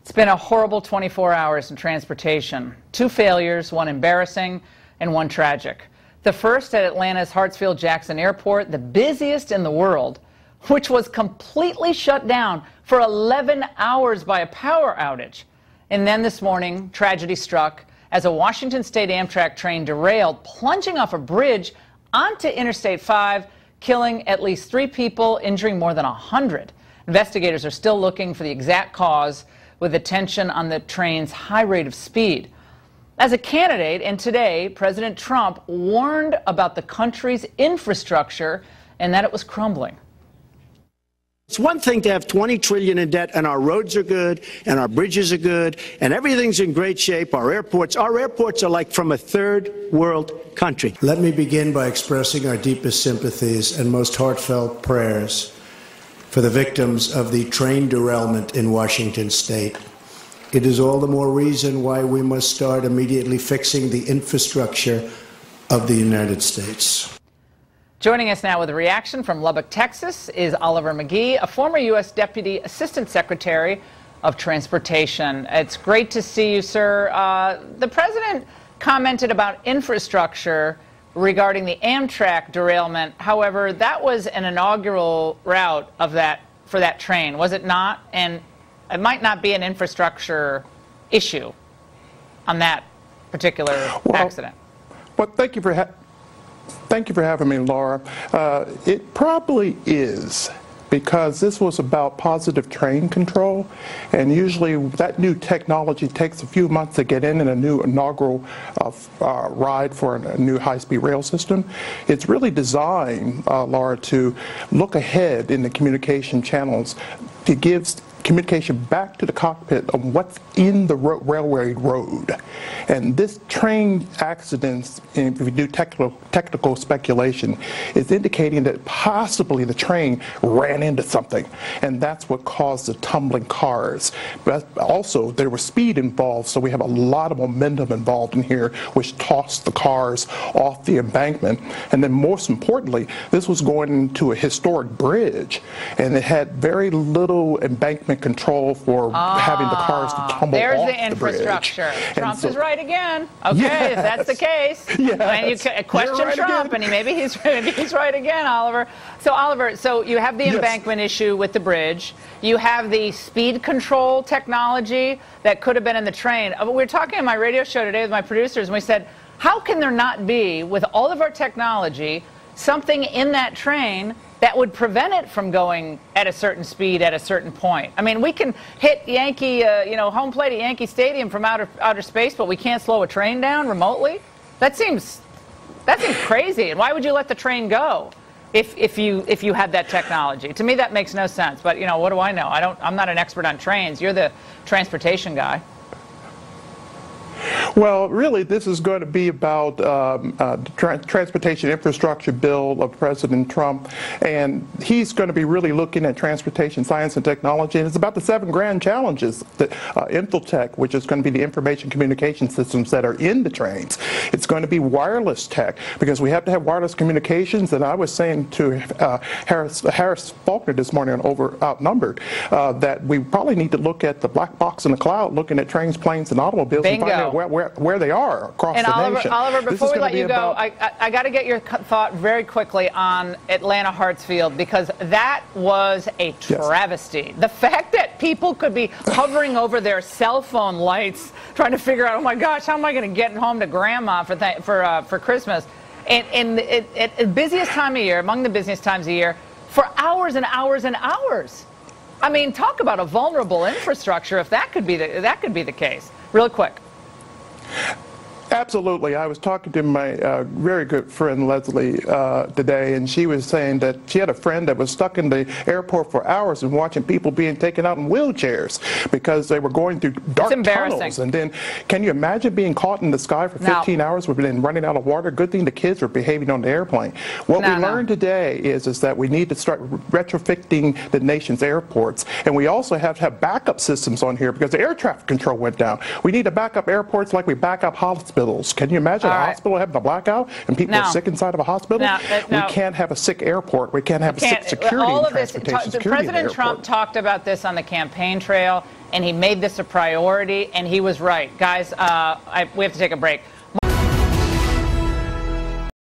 It's been a horrible 24 hours in transportation. 2 failures, one embarrassing and one tragic. The first at Atlanta's Hartsfield-Jackson Airport, the busiest in the world, which was completely shut down for 11 hours by a power outage. And then this morning, tragedy struck as a Washington State Amtrak train derailed, plunging off a bridge onto Interstate 5, killing at least 3 people, injuring more than 100. Investigators are still looking for the exact cause, with attention on the train's high rate of speed. As a candidate, and today, President Trump warned about the country's infrastructure and that it was crumbling. It's one thing to have $20 trillion in debt, and our roads are good, and our bridges are good, and everything's in great shape. Our airports are like from a third world country. Let me begin by expressing our deepest sympathies and most heartfelt prayers for the victims of the train derailment in Washington State. It is all the more reason why we must start immediately fixing the infrastructure of the United States. Joining us now with a reaction from Lubbock, Texas, is Oliver McGee, a former U.S. Deputy Assistant Secretary of Transportation. It's great to see you, sir. The president commented about infrastructure regarding the Amtrak derailment. However, that was an inaugural route of for that train, was it not? And it might not be an infrastructure issue on that particular accident. Well, thank you for having me, Laura. It probably is, because this was about positive train control, and usually that new technology takes a few months to get in a new inaugural ride for a new high-speed rail system. It's really designed, Laura, to look ahead in the communication channels to give communication back to the cockpit of what's in the railway road. And this train accident, if we do technical speculation, is indicating that possibly the train ran into something, and that's what caused the tumbling cars. But also, there was speed involved, so we have a lot of momentum involved in here, which tossed the cars off the embankment. And then most importantly, this was going into a historic bridge, and it had very little embankment control for having the cars to tumble there's off the infrastructure. The bridge. Trump is right again. Okay, yes, if that's the case. Yes, and you question right Trump, again. and maybe he's right again, Oliver. So, Oliver, so you have the embankment issue with the bridge. You have the speed control technology that could have been in the train. We were talking on my radio show today with my producers, and we said, how can there not be, with all of our technology, something in that train that would prevent it from going at a certain speed at a certain point? I mean, we can hit Yankee, home plate at Yankee Stadium from outer space, but we can't slow a train down remotely? That seems crazy. And why would you let the train go if you had that technology? To me, that makes no sense. But what do I know? I'm not an expert on trains. You're the transportation guy. Well, really, this is going to be about the transportation infrastructure bill of President Trump, and he's going to be really looking at transportation science and technology, and it's about the 7 grand challenges that Infotech, which is going to be the information communication systems that are in the trains. It's going to be wireless tech, because we have to have wireless communications, and I was saying to Harris Faulkner this morning on Outnumbered that we probably need to look at the black box in the cloud, looking at trains, planes, and automobiles. Bingo. And find out where they are across the nation. Oliver, before we let you go, I got to get your thought very quickly on Atlanta Hartsfield, because that was a travesty. Yes. The fact that people could be hovering over their cell phone lights trying to figure out, oh my gosh, how am I going to get home to Grandma for Christmas? And at busiest time of year, among the busiest times of year, for hours and hours and hours. I mean, talk about a vulnerable infrastructure. If that could be the case, really quick. Absolutely. I was talking to my very good friend Leslie today, and she was saying that she had a friend that was stuck in the airport for hours and watching people being taken out in wheelchairs because they were going through dark tunnels. And then, can you imagine being caught in the sky for 15 hours with then running out of water? Good thing the kids were behaving on the airplane. What we learned today is that we need to start retrofitting the nation's airports, and we also have to have backup systems on here because the air traffic control went down. We need to back up airports like we back up hospitals. Can you imagine a hospital having a blackout and people are sick inside of a hospital? We can't have a sick airport. We can't have a sick security and transportation security. President Trump talked about this on the campaign trail, and he made this a priority, and he was right. Guys, we have to take a break.